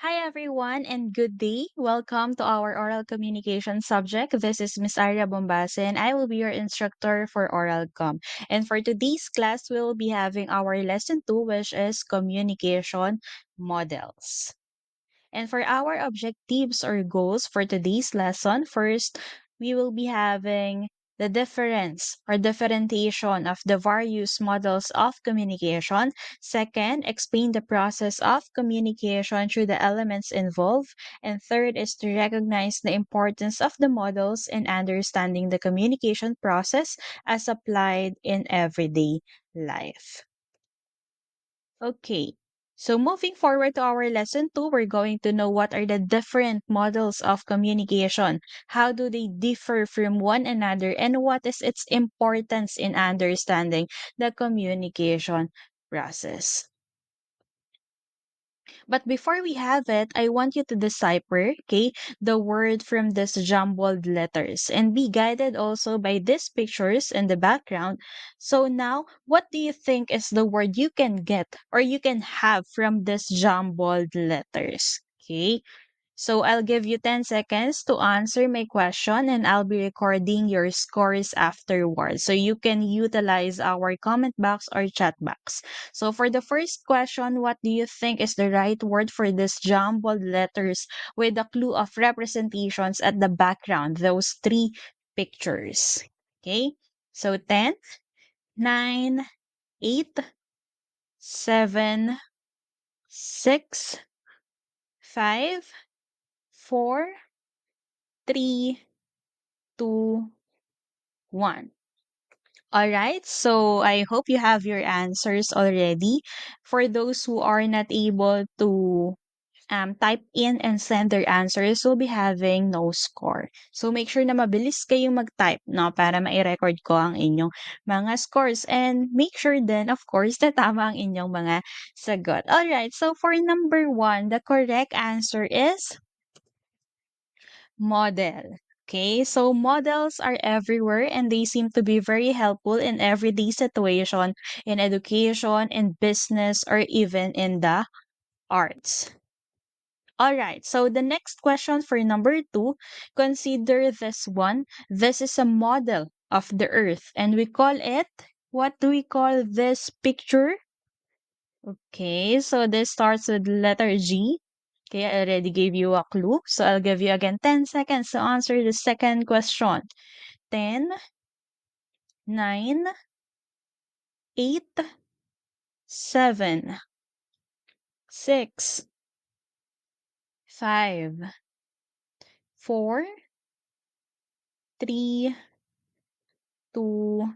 Hi everyone and good day. Welcome to our oral communication subject. This is Miss Aria Bombase and I will be your instructor for oral com. And for today's class, we'll be having our lesson 2 which is communication models. And for our objectives or goals for today's lesson, first, we will be having the difference or differentiation of the various models of communication. Second, explain the process of communication through the elements involved. And third is to recognize the importance of the models in understanding the communication process as applied in everyday life. Okay. So moving forward to our lesson 2, we're going to know what are the different models of communication. How do they differ from one another and what is its importance in understanding the communication process. But before we have it, I want you to decipher, okay, the word from this jumbled letters and be guided also by these pictures in the background. So now, what do you think is the word you can get or you can have from this jumbled letters? Okay, so I'll give you 10 seconds to answer my question and I'll be recording your scores afterwards. So you can utilize our comment box or chat box. So for the first question, what do you think is the right word for this jumbled letters with a clue of representations at the background, those three pictures? Okay, so 10, 9, 8, 7, 6, 5, 4, 3, 2, 1. All right, so I hope you have your answers already. For those who are not able to type in and send their answers, will be having no score. So make sure na mabilis kayong mag-type, no, para ma-record ko ang inyong mga scores. And make sure then, of course, na tama ang inyong mga sagot. All right, so for number 1, the correct answer is model. Okay, so models are everywhere and they seem to be very helpful in everyday situation, in education, in business, or even in the arts. All right, so the next question for number 2, consider this one. This is a model of the earth and we call it, what do we call this picture? Okay, so this starts with letter G. Okay, I already gave you a clue. So I'll give you again 10 seconds to answer the second question. 10, 9, 8, 7, 6, 5, 4, 3, 2,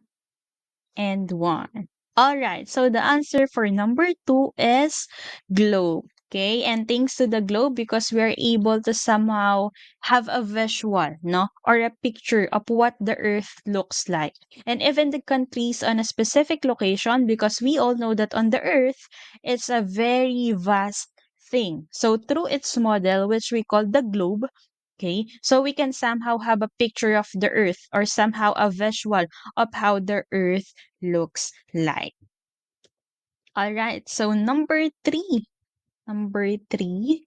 and 1. All right, so the answer for number 2 is globe. Okay, and thanks to the globe because we are able to somehow have a visual, no, or a picture of what the earth looks like. And even the countries on a specific location because we all know that on the earth, it's a very vast thing. So through its model, which we call the globe, okay, so we can somehow have a picture of the earth or somehow a visual of how the earth looks like. All right, so number 3. Number 3.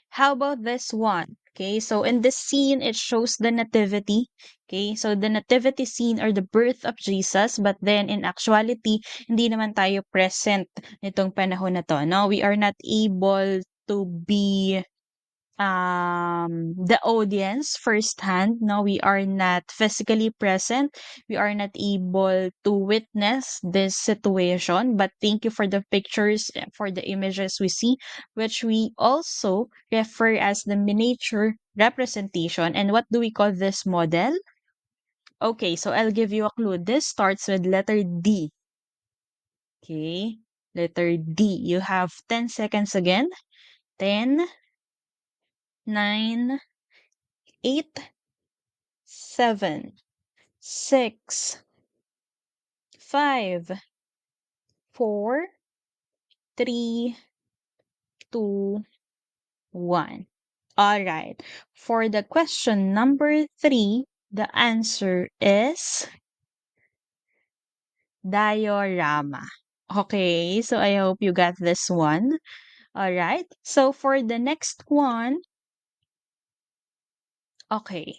How about this one? Okay, so in this scene, it shows the nativity. Okay, so the nativity scene or the birth of Jesus, but then in actuality, hindi naman tayo present nitong panahon na to. No, we are not able to be the audience firsthand. No, we are not physically present, we are not able to witness this situation, but thank you for the pictures, for the images we see, which we also refer as the miniature representation. And what do we call this model? Okay, so I'll give you a clue. This starts with letter D. Okay, letter D. You have 10 seconds again. 10, 9, 8, 7, 6, 5, 4, 3, 2, 1. All right. For the question number 3, the answer is diorama. Okay, so I hope you got this one. All right. So for the next one, okay.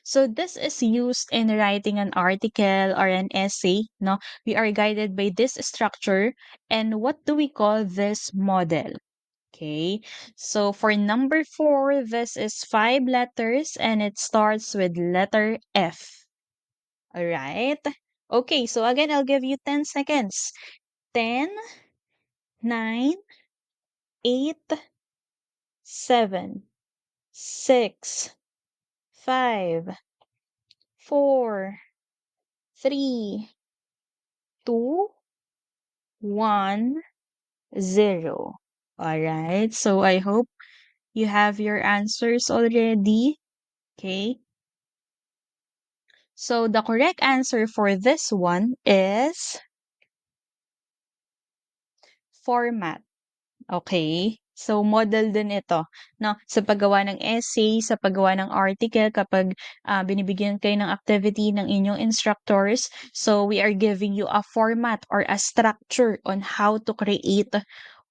So this is used in writing an article or an essay. No, we are guided by this structure. And what do we call this model? Okay. So for number four, this is five letters and it starts with letter F. All right. Okay. So again, I'll give you 10 seconds. 10, 9, 8, 7, 6, 5, 4, 3, 2, 1, 0. All right. So I hope you have your answers already. Okay. So the correct answer for this one is format. Okay? So model din ito, no? Sa paggawa ng essay, sa paggawa ng article, kapag binibigyan kayo ng activity ng inyong instructors, so we are giving you a format or a structure on how to create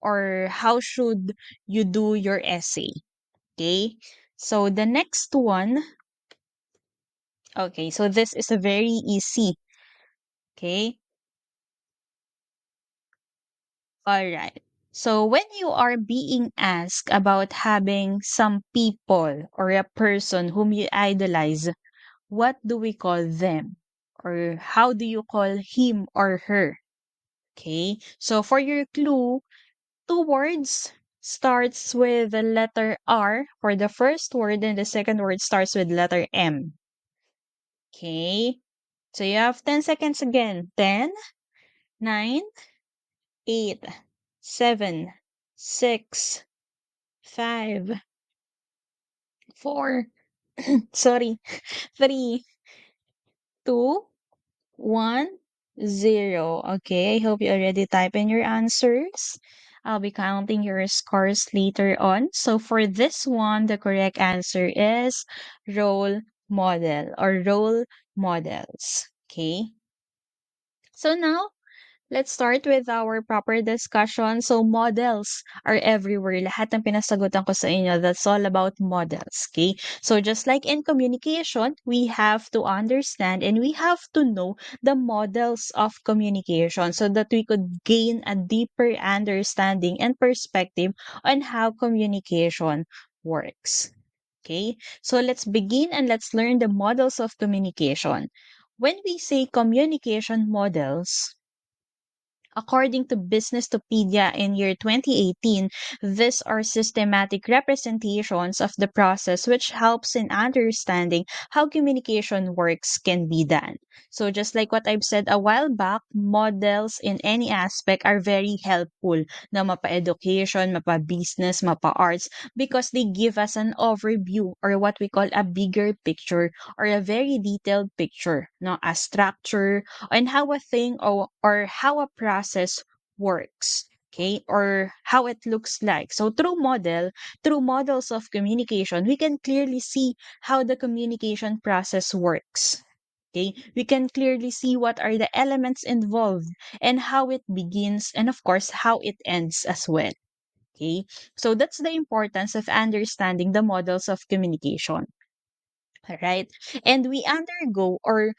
or how should you do your essay. Okay? So the next one, okay, so this is a very easy. Okay? All right. So when you are being asked about having some people or a person whom you idolize, what do we call them? Or how do you call him or her? Okay. So for your clue, two words starts with the letter R for the first word and the second word starts with letter M. Okay. So you have 10 seconds again. 10, 9, 8, 7, 6, 5, 4, sorry, 3, 2, 1, 0. Okay, I hope you already type in your answers. I'll be counting your scores later on. So for this one, the correct answer is role model or role models. Okay. So now let's start with our proper discussion. So, models are everywhere. Lahat ng pinasagutan ko sa inyo, that's all about models, okay? So, just like in communication, we have to understand and we have to know the models of communication so that we could gain a deeper understanding and perspective on how communication works. Okay? So, let's begin and let's learn the models of communication. When we say communication models, according to Business-topedia in year 2018, these are systematic representations of the process which helps in understanding how communication works can be done. So just like what I've said a while back, models in any aspect are very helpful na mapa-education, mapa-business, mapa-arts because they give us an overview or what we call a bigger picture or a very detailed picture, no, a structure and how a thing or how a process works, okay, or how it looks like. So through models of communication, we can clearly see how the communication process works. Okay, we can clearly see what are the elements involved and how it begins and of course how it ends as well. Okay, so that's the importance of understanding the models of communication. Right? And we undergo or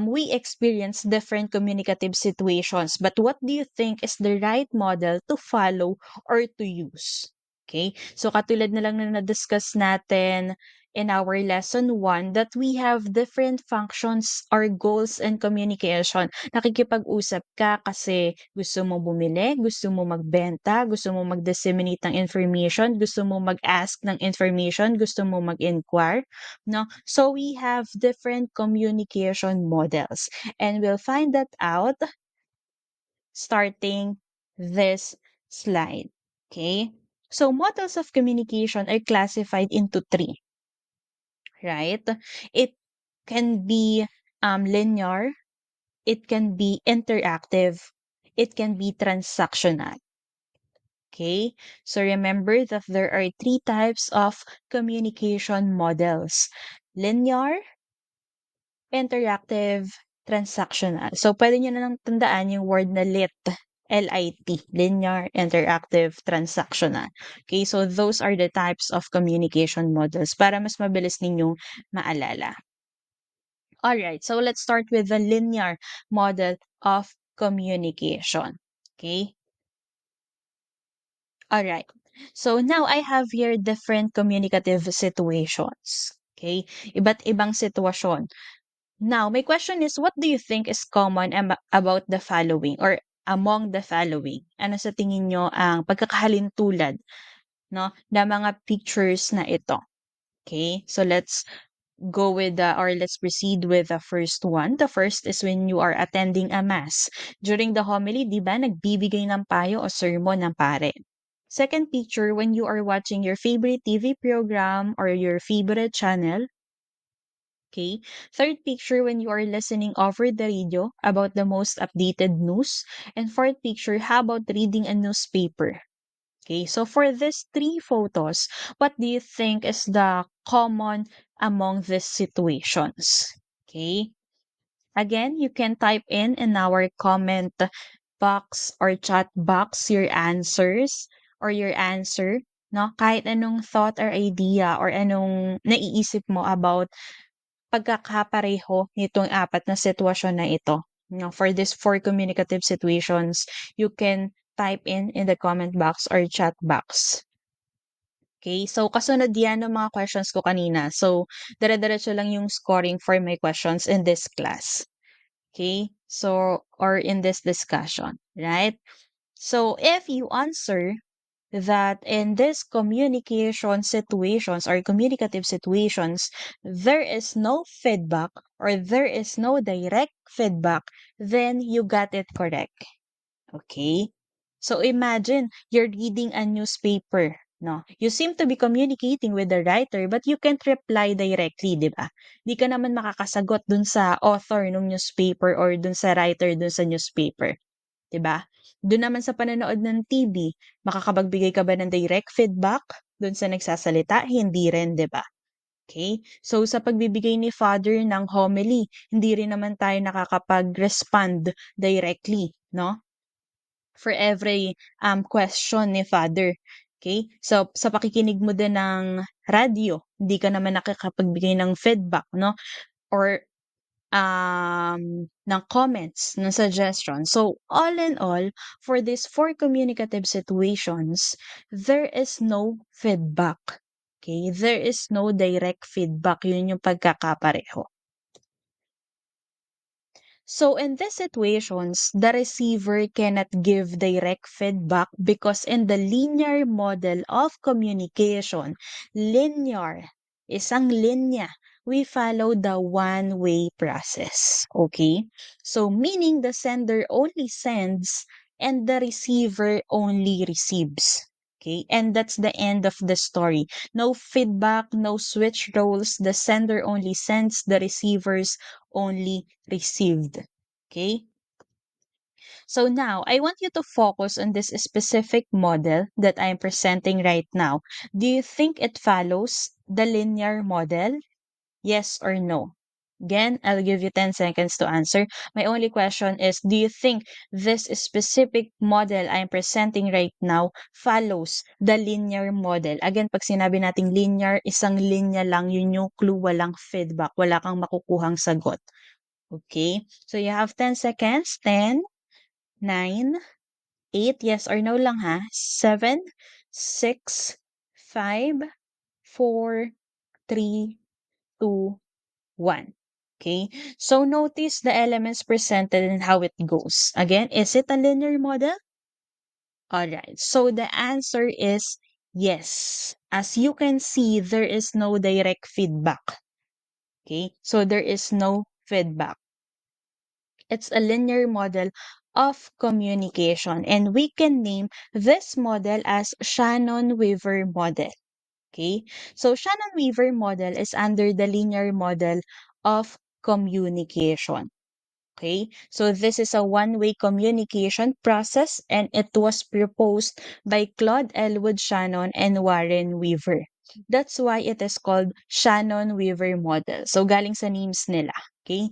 we experience different communicative situations. But what do you think is the right model to follow or to use? Okay? So katulad na lang na na-discuss natin in our lesson 1 that we have different functions or goals in communication. Nakikipag-usap ka kasi gusto mo bumili, gusto mo magbenta, gusto mo mag-disseminate ng information, gusto mo mag-ask ng information, gusto mo mag-inquire, no? So we have different communication models, and we'll find that out starting this slide. Okay? So models of communication are classified into three, right? It can be linear, it can be interactive, it can be transactional. Okay, so remember that there are three types of communication models: linear, interactive, transactional. So, pwede nyo na lang tandaan yung word na lit. LIT, linear, interactive, transactional. Okay, so those are the types of communication models para mas mabilis ninyong maalala. Alright, so let's start with the linear model of communication. Okay? Alright. So now I have here different communicative situations. Okay? Iba't ibang sitwasyon. Now, my question is, what do you think is common about the following or among the following? Ano sa tingin nyo ang pagkakahalintulad, no, na mga pictures na ito? Okay, so let's proceed with the first one. The first is when you are attending a mass. During the homily, di ba, nagbibigay ng payo o sermon ng pare. Second picture, when you are watching your favorite TV program or your favorite channel. Okay. Third picture, when you are listening over the radio about the most updated news. And fourth picture, how about reading a newspaper? Okay. So for these three photos, what do you think is the common among these situations? Okay. Again, you can type in our comment box or chat box your answers or your answer, no? Kahit anong thought or idea or anong naiisip mo about pagkakapareho nitong apat na sitwasyon na ito. No, for this four communicative situations, you can type in the comment box or chat box. Okay, so kasunod yan ng mga questions ko kanina. So, dire-diretso lang yung scoring for my questions in this class. Okay, so, or in this discussion, right? So, if you answer that in this communication situations or communicative situations, there is no feedback or there is no direct feedback, then you got it correct. Okay? So imagine you're reading a newspaper. No, you seem to be communicating with the writer but you can't reply directly, di ba? Di ka naman makakasagot dun sa author ng newspaper or dun sa writer dun sa newspaper. 'Di ba? Do'n naman sa panonood ng TV, makakapagbigay ka ba ng direct feedback do'n sa nagsasalita? Hindi rin, 'di ba? Okay. So, sa pagbibigay ni father ng homily, hindi rin naman tayo nakakapag-respond directly, 'no? For every, question ni father. Okay. So, sa pakikinig mo din ng radyo, hindi ka naman nakakapagbigay ng feedback, 'no? Or ng comments, ng suggestions. So, all in all, for these four communicative situations, there is no feedback. Okay? There is no direct feedback. Yun yung pagkakapareho. So in these situations, the receiver cannot give direct feedback because in the linear model of communication, linear, isang linya, we follow the one-way process. Okay? So meaning the sender only sends and the receiver only receives. Okay? And that's the end of the story. No feedback, no switch roles. The sender only sends, the receivers only received. Okay? So now, I want you to focus on this specific model that I'm presenting right now. Do you think it follows the linear model? Yes or no? Again, I'll give you 10 seconds to answer. My only question is, do you think this specific model I'm presenting right now follows the linear model? Again, pag sinabi nating linear, isang linya lang, yun yung clue, walang feedback, wala kang makukuhang sagot. Okay? So you have 10 seconds. 10, 9, 8, yes or no lang ha. 7, 6, 5, 4, 3, 2, 1. Okay? So notice the elements presented and how it goes. Again, is it a linear model? Alright. So the answer is yes. As you can see, there is no direct feedback. Okay? So there is no feedback. It's a linear model of communication, and we can name this model as Shannon-Weaver model. Okay? So Shannon-Weaver model is under the linear model of communication. Okay? So this is a one-way communication process and it was proposed by Claude Elwood Shannon and Warren Weaver. That's why it is called Shannon-Weaver model. So galing sa names nila. Okay?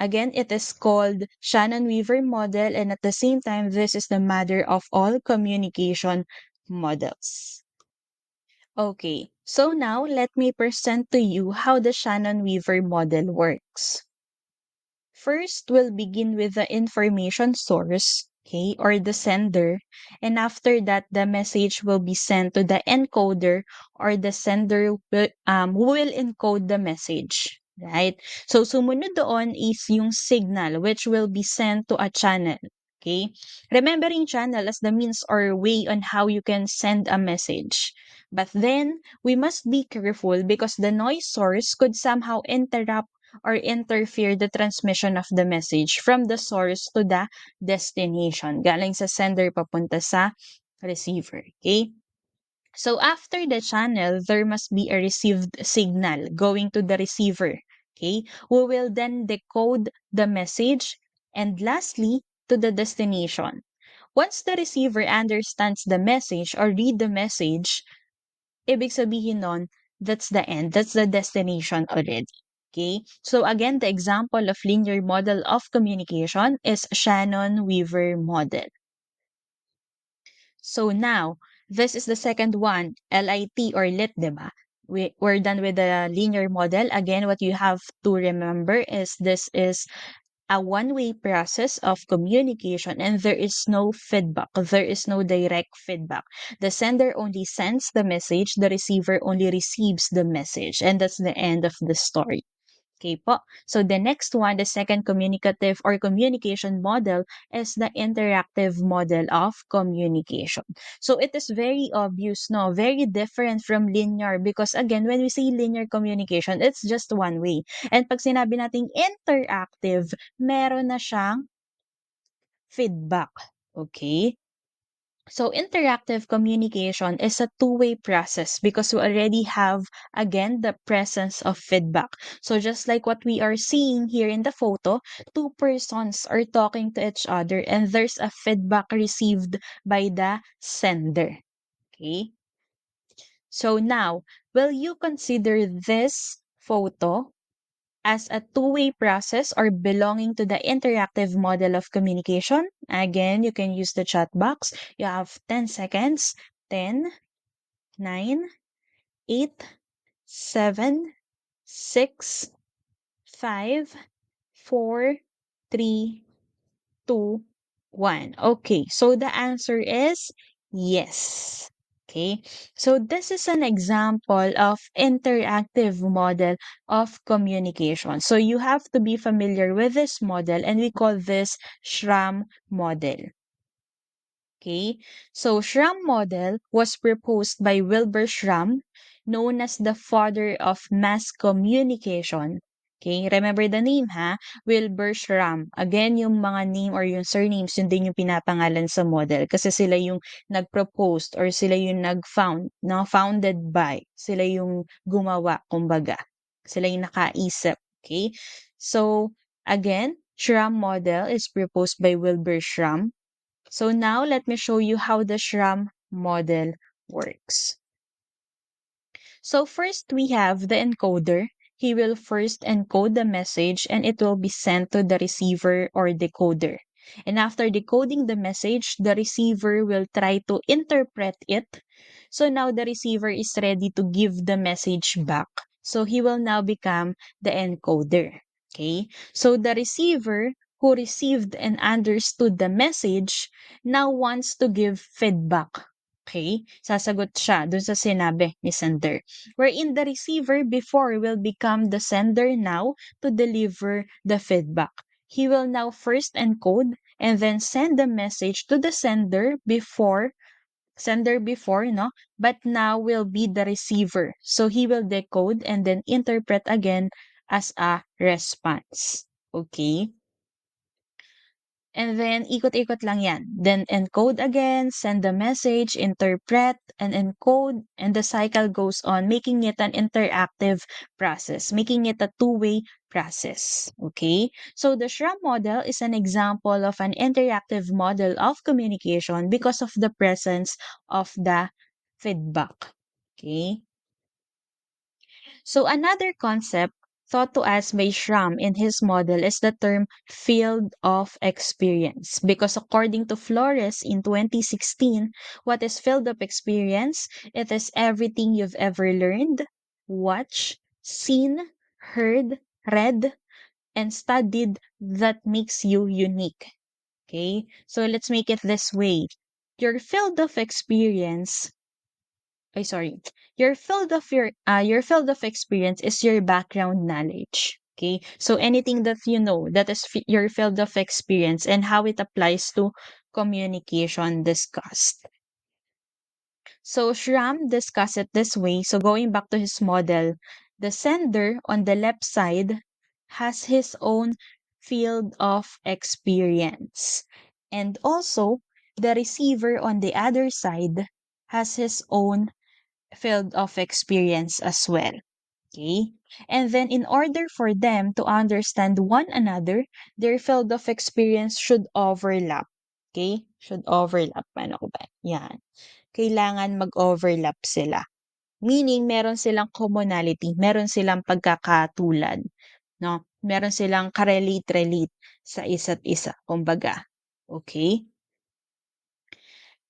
Again, it is called Shannon-Weaver model, and at the same time, this is the mother of all communication models. Okay, so now let me present to you how the Shannon-Weaver model works. First, we'll begin with the information source, okay, or the sender. And after that, the message will be sent to the encoder, or the sender who will encode the message. Right? So, sumunod doon is yung signal, which will be sent to a channel. Okay? Remembering channel as the means or way on how you can send a message. But then, we must be careful because the noise source could somehow interrupt or interfere the transmission of the message from the source to the destination. Galing sa sender papunta sa receiver. Okay? So after the channel, there must be a received signal going to the receiver. Okay? Who will then decode the message, and lastly, to the destination. Once the receiver understands the message or read the message, ibig sabihin nun, that's the end. That's the destination already. Okay? So again, the example of linear model of communication is Shannon-Weaver model. So now, this is the second one, LIT or LIT, diba? We're done with the linear model. Again, what you have to remember is this is a one-way process of communication and there is no feedback. There is no direct feedback. The sender only sends the message, the receiver only receives the message, and that's the end of the story. Okay po. So the next one, the second communicative or communication model is the interactive model of communication. So it is very obvious, no? Very different from linear because again, when we say linear communication, it's just one way. And pag sinabi nating interactive, meron na siyang feedback. Okay? So interactive communication is a two-way process because we already have, again, the presence of feedback. So just like what we are seeing here in the photo, two persons are talking to each other and there's a feedback received by the sender. Okay? So now, will you consider this photo as a two-way process or belonging to the interactive model of communication? Again, you can use the chat box. You have 10 seconds. 10, 9, 8, 7, 6, 5, 4, 3, 2, 1. Okay, so the answer is yes. Okay, so this is an example of interactive model of communication. So you have to be familiar with this model and we call this Schramm model. Okay, so Schramm model was proposed by Wilbur Schramm, known as the father of mass communication. Okay, remember the name ha? Wilbur Schramm. Again, yung mga name or yung surnames, yun din yung pinapangalan sa model kasi sila yung nag-propose or sila yung nag-found, no? Founded by. Sila yung gumawa, kumbaga. Sila yung nakaisip. Okay, so again, Schramm model is proposed by Wilbur Schramm. So now let me show you how the Schramm model works. So first we have the encoder. He will first encode the message and it will be sent to the receiver or decoder. And after decoding the message, the receiver will try to interpret it. So now the receiver is ready to give the message back. So he will now become the encoder. Okay? So the receiver who received and understood the message now wants to give feedback. Okay? Sasagot siya dun sa sinabi ni sender. Wherein the receiver before will become the sender now to deliver the feedback. He will now first encode and then send the message to the sender before, no? But now will be the receiver. So he will decode and then interpret again as a response. Okay? And then, ikot-ikot lang yan. Then, encode again, send the message, interpret, and encode, and the cycle goes on, making it an interactive process, making it a two-way process. Okay? So, the Schramm model is an example of an interactive model of communication because of the presence of the feedback. Okay? So, another concept thought to us by Schramm in his model is the term field of experience. Because according to Flores in 2016, what is field of experience? It is everything you've ever learned, watched, seen, heard, read, and studied that makes you unique. Okay? So let's make it this way. Your field of experience ay sorry, your field of experience is your background knowledge. Okay? So anything that you know, that is your field of experience and how it applies to communication discussed. So Shram discussed it this way. So going back to his model, the sender on the left side has his own field of experience. And also, the receiver on the other side has his own field of experience as well. Okay? And then in order for them to understand one another, their field of experience should overlap. Okay? Should overlap. Paano ko ba? Yan. Kailangan mag-overlap sila. Meaning, meron silang commonality, meron silang pagkakatulad, no? Meron silang karelate-relate sa isa't isa, kumbaga. Okay?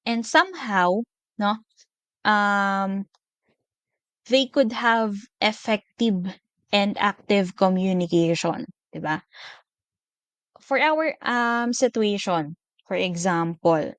And somehow, no, um, they could have effective and active communication, 'di ba? For our situation, for example,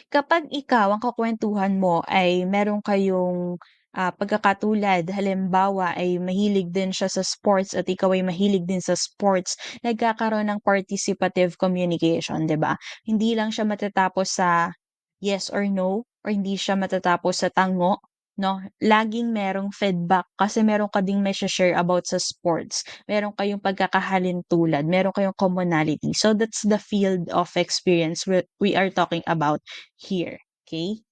kapag ikaw ang kakwentuhan mo ay meron kayong, pagkakatulad, halimbawa ay mahilig din siya sa sports at ikaw ay mahilig din sa sports, nagkakaroon ng participative communication, 'di ba? Hindi lang siya matatapos sa yes or no, or hindi siya matatapos sa tango, 'no? Laging merong feedback kasi meron ka ding mai-she-share about sa sports. Meron kayong pagkakahalintulad, meron kayong commonality. So that's the field of experience we are talking about here, okay?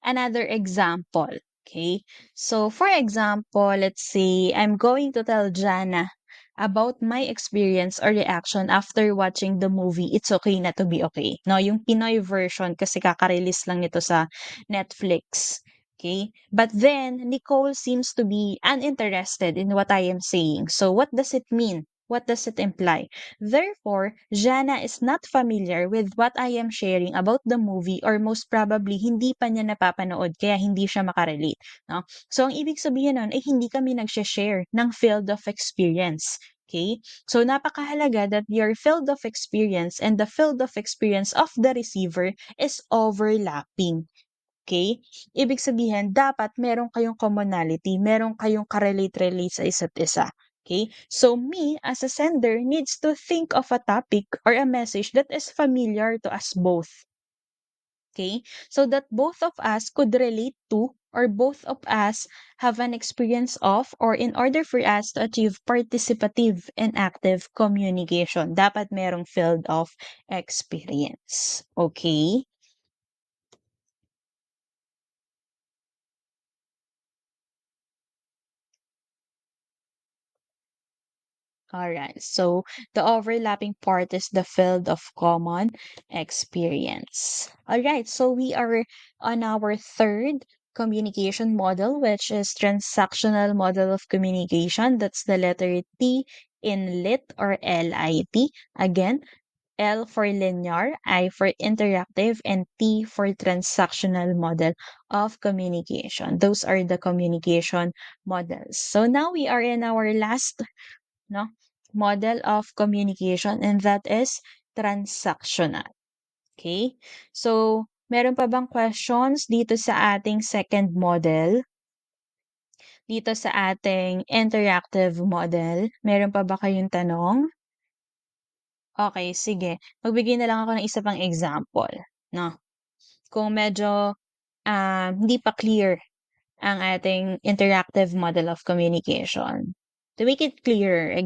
Another example, okay? So for example, let's say I'm going to tell Jana about my experience or reaction after watching the movie It's Okay Not to Be Okay. No, yung Pinoy version kasi kaka-release lang nito sa Netflix. Okay? But then Nicole seems to be uninterested in what I am saying. So what does it mean? What does it imply? Therefore, Jana is not familiar with what I am sharing about the movie or most probably hindi pa niya napapanood kaya hindi siya makarelate. No? So, ang ibig sabihin nun ay hindi kami nagsha-share ng field of experience. Okay? So, napakahalaga that your field of experience and the field of experience of the receiver is overlapping. Okay? Ibig sabihin, dapat meron kayong commonality, meron kayong karelate-relate sa isa't isa. Okay? So me, as a sender, needs to think of a topic or a message that is familiar to us both. Okay? So that both of us could relate to or both of us have an experience of or in order for us to achieve participative and active communication, dapat merong field of experience. Okay? Alright, so the overlapping part is the field of common experience. Alright, so we are on our third communication model, which is transactional model of communication. That's the letter T in LIT or LIT. Again, L for linear, I for interactive, and T for transactional model of communication. Those are the communication models. So now we are in our last no, model of communication and that is transactional. Okay? So, meron pa bang questions dito sa ating second model? Dito sa ating interactive model? Meron pa ba kayong tanong? Okay, sige. Magbigay na lang ako ng isa pang example, no? Kung medyo hindi pa clear ang ating interactive model of communication. To make it clearer,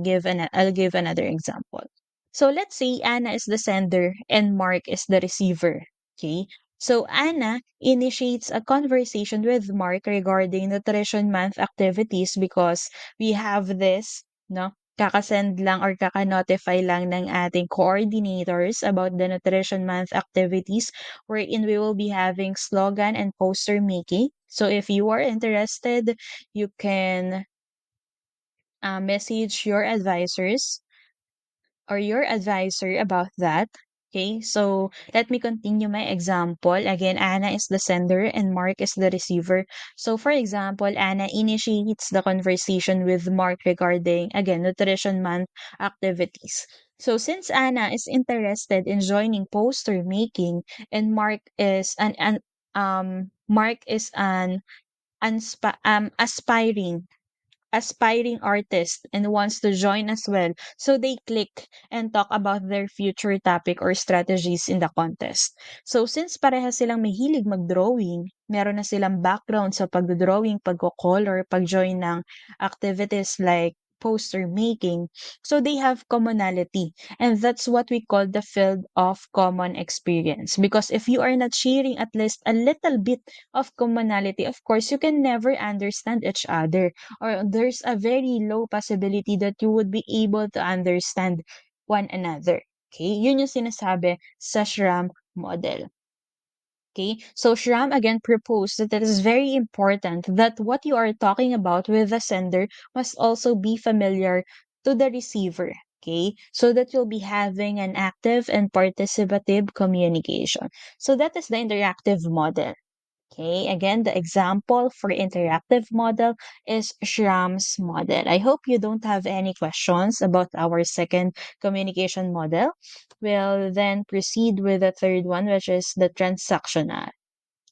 I'll give another example. So let's say Anna is the sender and Mark is the receiver. Okay? So Anna initiates a conversation with Mark regarding Nutrition Month activities because we have this, no? Kakasend lang or kaka-notify lang ng ating coordinators about the Nutrition Month activities wherein we will be having slogan and poster making. So if you are interested, you can message your advisors or your advisor about that. Okay, so let me continue my example. Again, Anna is the sender and Mark is the receiver. So, for example, Anna initiates the conversation with Mark regarding, again, Nutrition Month activities. So, since Anna is interested in joining poster making and Mark is an aspiring artist and wants to join as well. So they click and talk about their future topic or strategies in the contest. So since parehas silang mahilig mag-drawing, meron na silang background sa pagdodrawing, pagko-color, pag-join ng activities like poster making. So they have commonality. And that's what we call the field of common experience. Because if you are not sharing at least a little bit of commonality, of course, you can never understand each other or there's a very low possibility that you would be able to understand one another. Okay? Yun yung sinasabi sa SRAM model. Okay? So SRAM again proposed that it is very important that what you are talking about with the sender must also be familiar to the receiver. Okay? So that you'll be having an active and participative communication. So that is the interactive model. Okay, again, the example for interactive model is Schramm's model. I hope you don't have any questions about our second communication model. We'll then proceed with the third one, which is the transactional.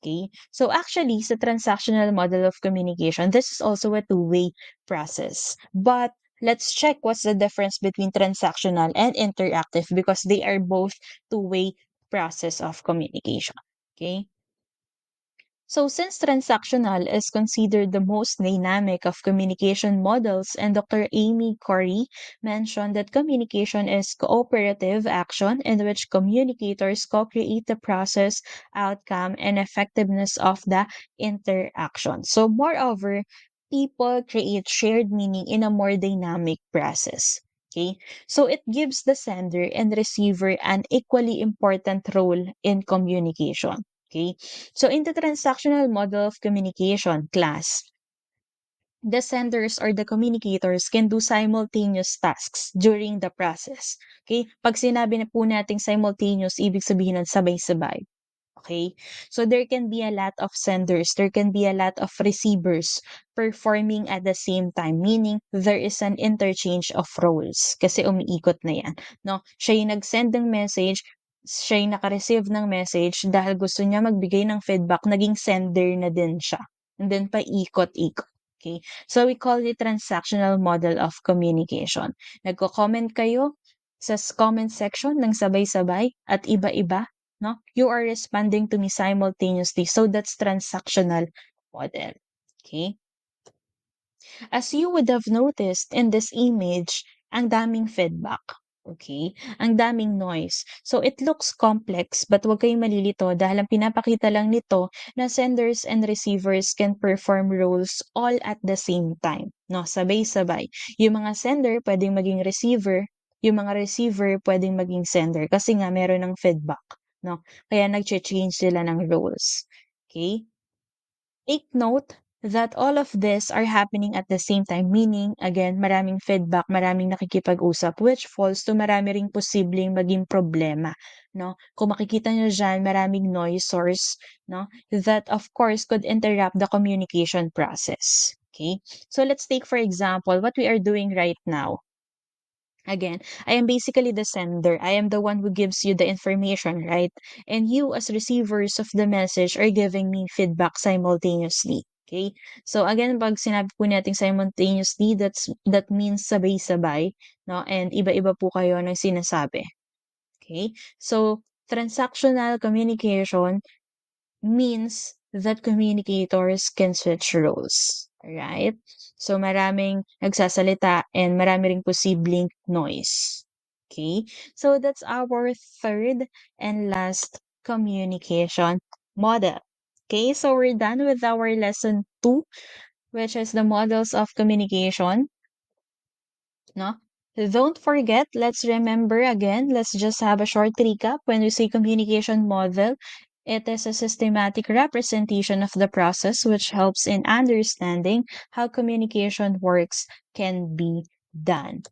Okay, so actually, sa transactional model of communication, this is also a two-way process. But let's check what's the difference between transactional and interactive because they are both two-way process of communication. Okay. So, since transactional is considered the most dynamic of communication models, and Dr. Amy Corey mentioned that communication is cooperative action in which communicators co create the process, outcome, and effectiveness of the interaction. So, moreover, people create shared meaning in a more dynamic process. Okay, so it gives the sender and receiver an equally important role in communication. Okay, so in the transactional model of communication class, the senders or the communicators can do simultaneous tasks during the process. Okay? Pag sinabi na po nating simultaneous, ibig sabihin nun sabay-sabay. Okay? So there can be a lot of senders, there can be a lot of receivers performing at the same time, meaning there is an interchange of roles kasi umiikot na yan. No? Siya yung nag-send ng message, siya yung naka-receive ng message dahil gusto niya magbigay ng feedback, naging sender na din siya. And then paikot-ikot. Okay? So we call it transactional model of communication. Nagko-comment kayo sa comment section ng sabay-sabay at iba-iba, no? You are responding to me simultaneously. So that's transactional model. Okay? As you would have noticed in this image, ang daming feedback. Okay? Ang daming noise. So it looks complex but huwag kayong malilito dahil ang pinapakita lang nito na senders and receivers can perform roles all at the same time. No, sabay-sabay. Yung mga sender pwedeng maging receiver, yung mga receiver pwedeng maging sender kasi nga meron ng feedback. No? Kaya nag-change sila ng roles. Okay? Take note that all of this are happening at the same time, meaning, again, maraming feedback, maraming nakikipag-usap, which falls to marami ring posibleng maging problema, no? Kung makikita nyo dyan, maraming noise source, no? That, of course, could interrupt the communication process. Okay? So, let's take, for example, what we are doing right now. Again, I am basically the sender. I am the one who gives you the information, right? And you, as receivers of the message, are giving me feedback simultaneously. Okay? So again, pag sinabi po natin simultaneously, that means sabay-sabay, no? And iba-iba po kayo ng sinasabi. Okay? So transactional communication means that communicators can switch roles. Right? So, maraming nagsasalita and marami ring posibleng noise. Okay? So, that's our third and last communication model. Okay? So, we're done with our lesson 2, which is the models of communication. No? Don't forget, let's remember again, let's just have a short recap when we say communication model. It is a systematic representation of the process which helps in understanding how communication works can be done.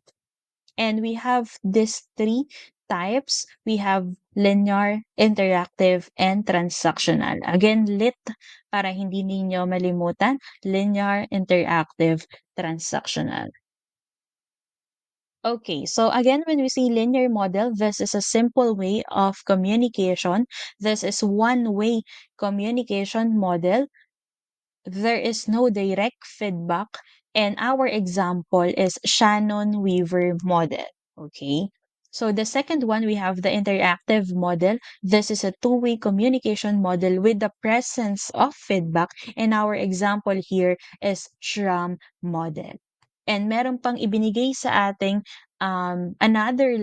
And we have these three types. We have linear, interactive, and transactional. Again, lit para hindi ninyo malimutan, linear, interactive, transactional. Okay, so again, when we see linear model, this is a simple way of communication. This is one-way communication model. There is no direct feedback, and our example is Shannon-Weaver model. Okay. So the second one, we have the interactive model. This is a two-way communication model with the presence of feedback, and our example here is Schramm model. And meron pang ibinigay sa ating another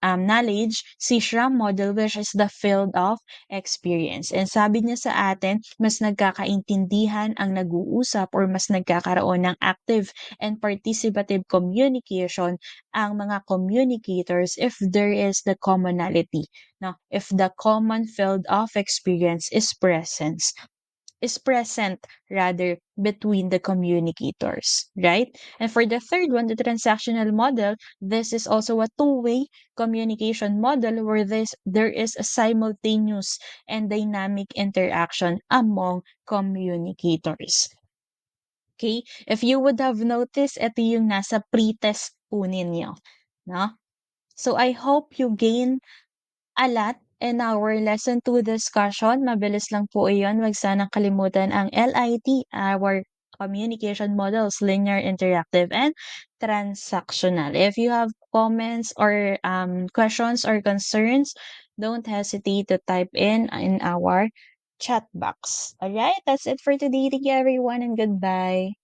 knowledge, si Schramm model, which is the field of experience. And sabi niya sa atin, mas nagkakaintindihan ang nag-uusap or mas nagkakaroon ng active and participative communication ang mga communicators if there is the commonality. Now, if the common field of experience is present rather between the communicators, right? And for the third one, the transactional model, this is also a two-way communication model where there is a simultaneous and dynamic interaction among communicators. Okay? If you would have noticed, ito yung nasa pre-test po ninyo. No? So I hope you gain a lot in our lesson 2 discussion. Mabilis lang po iyon. Huwag sanang kalimutan ang LIT, our communication models, linear, interactive, and transactional. If you have comments or questions or concerns, don't hesitate to type in our chat box. All right, that's it for today. Thank you everyone and goodbye.